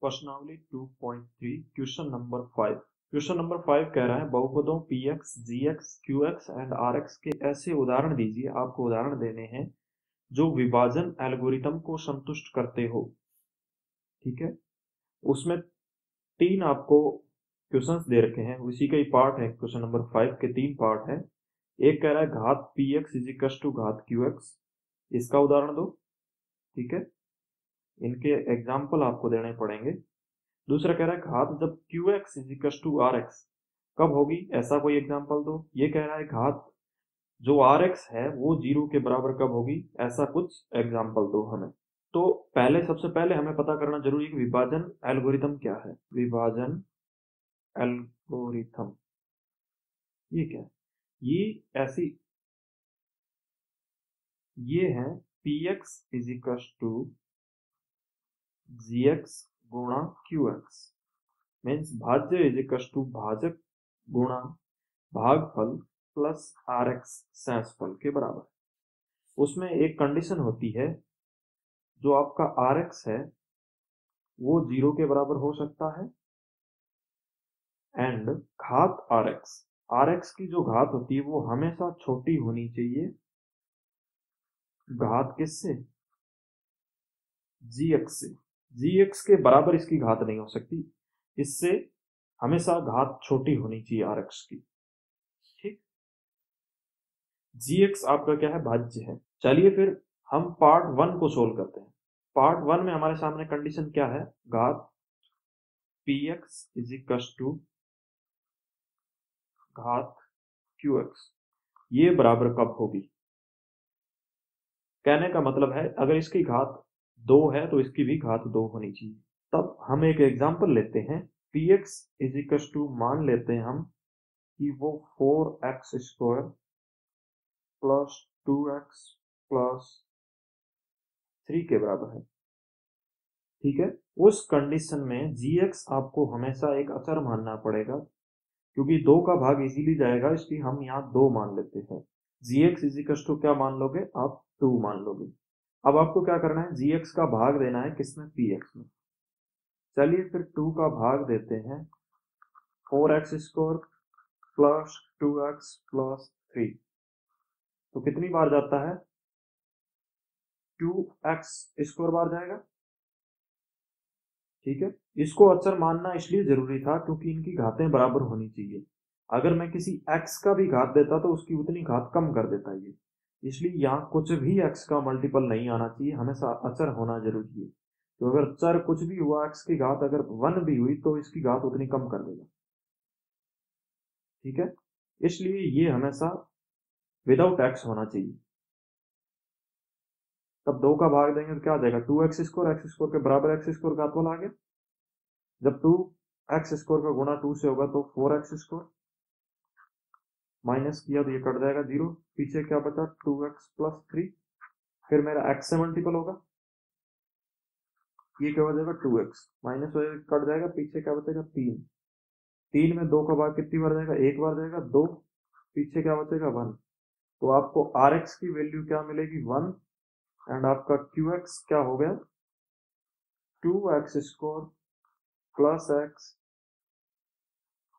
प्रश्नावली 2.3 question number 5। Question number 5 कह रहा है बहुपदों px, gx, qx and rx के ऐसे उदाहरण दीजिए। आपको उदाहरण देने हैं जो विभाजन एल्गोरिथम को संतुष्ट करते हो। ठीक है, उसमें तीन आपको क्वेश्चंस दे रखे हैं, उसी का ही पार्ट है। क्वेश्चन नंबर 5 के तीन पार्ट है। एक कह रहा है घात px इजिकल्स टू घात qx, इसका उदाहरण दो। ठीक है, इनके एग्जाम्पल आपको देने पड़ेंगे। दूसरा कह रहा है घात जब qx इजिकल्स टू rx कब होगी, ऐसा कोई एग्जाम्पल दो। ये कह रहा है घात जो rx है वो 0 के बराबर कब होगी, ऐसा कुछ एग्जाम्पल दो हमें। तो सबसे पहले हमें पता करना जरूरी है कि विभाजन एल्गोरिथम क्या है। विभाजन एल्गोरिथम ये क्या है? ये ऐसी ये है px इजिकल्स टू gx गुणा qx, मीन्स भाज्य इजिकल्स टू भाजक गुणा भागफल प्लस rx शेषफल के बराबर। उसमें एक कंडीशन होती है, जो आपका rx है वो 0 के बराबर हो सकता है एंड घात rx की जो घात होती है वो हमेशा छोटी होनी चाहिए। घात किससे? gx से। gx के बराबर इसकी घात नहीं हो सकती, इससे हमेशा घात छोटी होनी चाहिए rx की। ठीक, gx आपका क्या है? भाज्य है। चलिए फिर हम पार्ट 1 को सोल्व करते हैं। पार्ट 1 में हमारे सामने कंडीशन क्या है? घात px इजिकल्स टू घात qx ये बराबर कब होगी। कहने का मतलब है अगर इसकी घात 2 है तो इसकी भी घात 2 होनी चाहिए। तब हम एक एग्जांपल लेते हैं। px इजिकल्स टू मान लेते हैं हम कि वो 4x square plus 2x plus 3 के बराबर है। ठीक है, उस कंडीशन में gx आपको हमेशा एक अचर मानना पड़ेगा, क्योंकि 2 का भाग इजीली जाएगा, इसलिए हम यहाँ 2 मान लेते हैं। gx इजिकल्स टू क्या मान लोगे आप? 2 मान लोगे। अब आपको क्या करना है? gx का भाग देना है किसमें? px में। चलिए फिर 2 का भाग देते हैं 4x square plus 2x plus 3, तो कितनी बार जाता है? 2x स्क्वायर बार जाएगा। ठीक है, इसको अचर मानना इसलिए जरूरी था क्योंकि इनकी घातें बराबर होनी चाहिए। अगर मैं किसी x का भी घात देता तो उसकी उतनी घात कम कर देता ये, इसलिए यहाँ कुछ भी x का मल्टीपल नहीं आना चाहिए, हमेशा अचर होना जरूरी है। तो अगर चर कुछ भी हुआ, x की घात अगर 1 भी हुई तो इसकी घात उतनी कम कर देगा। ठीक है, इसलिए ये हमेशा विदाउट x होना चाहिए। तब 2 का भाग देंगे तो क्या आ जाएगा? 2x स्क्वायर, x स्क्वायर के बराबर x स्क्वायर घात वाला आ गया। जब 2x स्क्वायर का गुणा 2 से होगा तो 4x स्क्वायर, माइनस किया तो ये कट जाएगा 0, पीछे क्या बचा? 2x प्लस 3, फिर मेरा x से मल्टीपल होगा, ये क्या हो जाएगा? 2x माइनस हो जाएगा, कट जाएगा, पीछे क्या बचेगा? 3। 3 में 2 का भाग कितनी बार जाएगा? एक बार जाएगा, 2, पीछे क्या बचेगा? 1। तो आपको rx की वैल्यू क्या मिलेगी? 1, एंड आपका qx क्या हो गया? 2x square plus x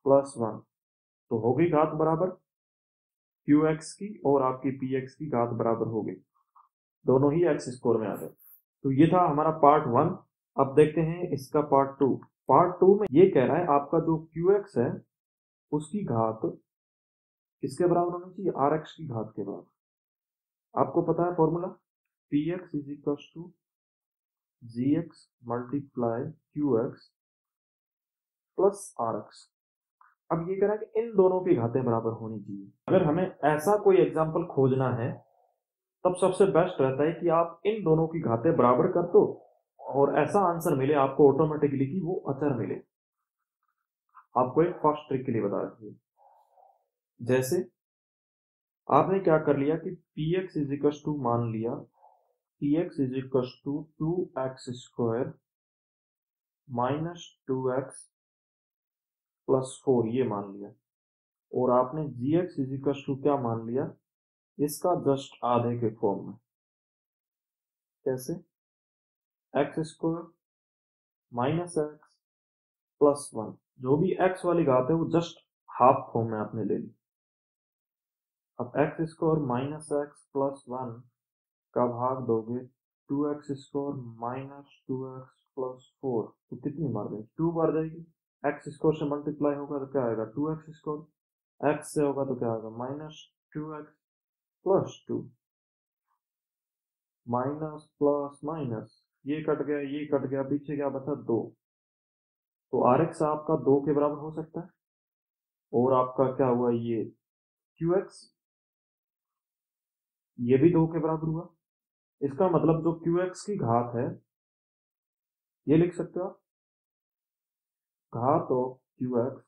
plus 1। तो हो गई घात बराबर qx की और आपकी px की घात बराबर हो गई, दोनों ही x स्क्वायर में आ गए। तो ये था हमारा पार्ट 1। अब देखते हैं इसका पार्ट 2। पार्ट 2 में ये कह रहा है आपका जो qx है उसकी घात किसके बराबर होनी चाहिए? rx की घात के बराबर। आपको पता है formula, px is equal to gx multiply qx plus rx। अब ये कह रहा है कि इन दोनों की घातें बराबर होनी चाहिए। अगर हमें ऐसा कोई एग्जाम्पल खोजना है तब सबसे बेस्ट रहता है कि आप इन दोनों की घातें बराबर कर दो और ऐसा आंसर मिले आपको ऑटोमेटिकली कि वो अचर मिले। आपको एक फर्स्ट ट्रिक के लिए बता रही है। जैसे आपने क्या कर लिया कि px इज इक्वल टू मान लिया, px is equal to 2x square minus 2x plus 4 ये मान लिया, और आपने gx इज इक्वल टू क्या मान लिया? इसका जस्ट आधे के फॉर्म में। कैसे? x square minus x plus one, जो भी एक्स वाली घात है वो जस्ट हाफ फॉर्म में आपने ले ली। अब x square minus x plus one का भाग दोगे 2x square minus 2x plus 4, तो कितनी बार जाएगी? 2 बार जाएगी। एक्स स्क्वायर से मल्टीप्लाई होगा तो क्या आएगा? 2x square. एक्स से होगा तो क्या आएगा? Minus 2x plus 2, minus plus minus, ये कट गया, पीछे क्या बचा? 2। तो Rx आपका 2 के बराबर हो सकता है, और आपका क्या हुआ? ये Qx, ये भी 2 के बराबर हुआ। इसका मतलब जो Qx की घात है, ये लिख सकते हो आप, घात of Qx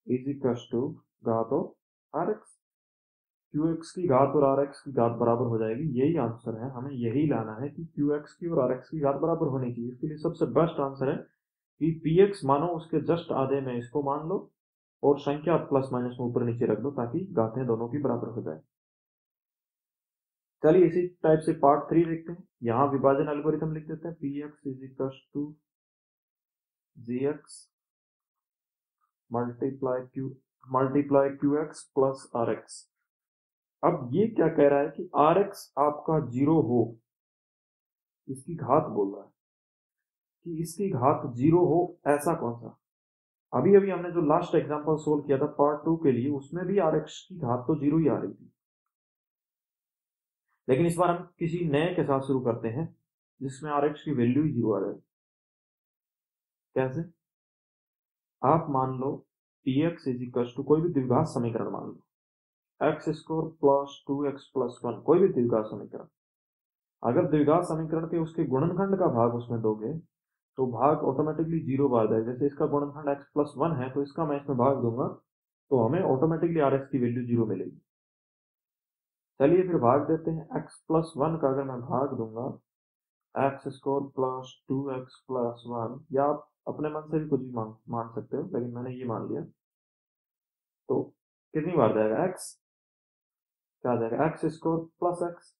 is equal to घात ऑफ Rx। Qx की घात और Rx की घात बराबर हो जाएगी, यही आंसर है। हमें यही लाना है कि Qx की और Rx की घात बराबर होनी चाहिए। इसके लिए सबसे बेस्ट आंसर है कि Px मानो उसके जस्ट आधे में इसको मान लो, और संख्या प्लस माइनस में ऊपर नीचे रख दो, ताकि घातें दोनों की बराबर हो जाए। चलिए इसी टाइप से पार्ट 3 देखते हैं। यहाँ विभाजन एल्गोरिथम लिख देते हैं। Px is equal to Gx multiply Qx plus Rx। अब ये क्या कह रहा है कि Rx आपका 0 हो, इसकी घात बोल रहा है कि इसकी घात 0 हो, ऐसा कौन सा? अभी अभी हमने जो लास्ट एग्जांपल सोल्व किया था पार्ट 2 के लिए, उसमें भी Rx की घात तो 0 ही आ रही थी। लेकिन इस बार हम किसी नए के साथ शुरू करते हैं जिसमें Rx की वैल्यू ही 0 आ जाए। कैसे? आप मान लो Px इज इक्वल टू कोई भी द्विघात समीकरण मान लो, x square plus 2x plus 1, कोई भी द्विघात समीकरण। अगर द्विघात समीकरण के उसके गुणनखंड का भाग उसमें दोगे तो भाग ऑटोमेटिकली 0 बार जाएगा। जैसे इसका गुणनखंड x प्लस 1 है, तो इसका मैं इसमें भाग दूंगा तो हमें ऑटोमेटिकली Rx की वैल्यू 0 मिलेगी। चलिए फिर भाग देते हैं। x प्लस 1 का अगर मैं भाग दूंगा x square plus 2x plus 1, या आप अपने मन से भी कुछ भी मान सकते हो, लेकिन मैंने ये मान लिया। तो कितनी बार जाएगा x? क्या आ जाएगा? एक्स स्क्वायर प्लस x,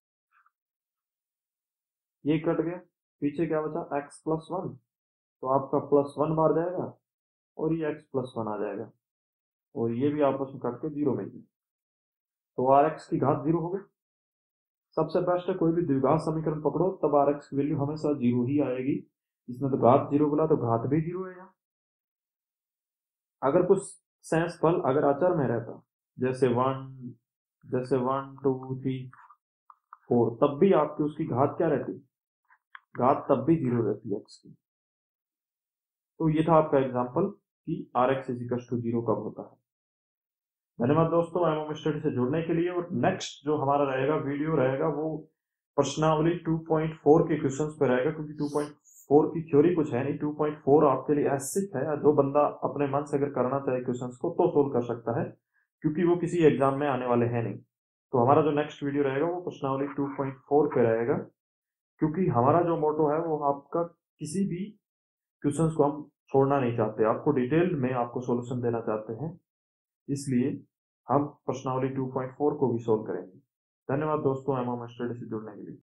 ये कट गया, पीछे क्या बचा? x प्लस 1, तो आपका प्लस 1 बार जाएगा, और ये x प्लस 1 आ जाएगा, और ये भी आपस में कट के 0 में गया। तो Rx की घात 0 हो गई। सबसे बेस्ट है कोई भी द्विघात समीकरण पकड़ो, तब Rx की वैल्यू हमेशा 0 ही आएगी। इसने तो घात 0 बोला, तो घात भी 0 है यहाँ। अगर कुछ सेंस फल अगर अचर में रहता, जैसे 1 2 3 4, तब भी आपकी उसकी घात क्या रहती? घात तब भी 0 रहती है x की। तो ये था आपका एग्जाम्पल कि Rx इज इक्वल टू 0 कब होता है। धन्यवाद दोस्तों एमओम स्टडी से जुड़ने के लिए। और नेक्स्ट जो हमारा रहेगा वीडियो रहेगा वो प्रश्नावली 2.4 के क्वेश्चंस पे रहेगा, क्योंकि 2.4 की थ्योरी कुछ है नहीं। 2.4 आपके लिए ऐसिक है, जो बंदा अपने मन से अगर करना चाहे क्वेश्चंस को तो सोल्व कर सकता है, क्योंकि वो किसी एग्जाम में आने वाले हैं नहीं। तो हमारा जो नेक्स्ट वीडियो रहेगा वो प्रश्नावली 2.4 पे रहेगा, क्योंकि हमारा जो मोटो है वो आपका किसी भी क्वेश्चंस को हम छोड़ना नहीं चाहते, आपको डिटेल में आपको सॉल्यूशन देना चाहते हैं, इसलिए हम प्रश्नावली 2.4 को भी सोल्व करेंगे। धन्यवाद दोस्तों एमओम स्टडी से जुड़ने के लिए।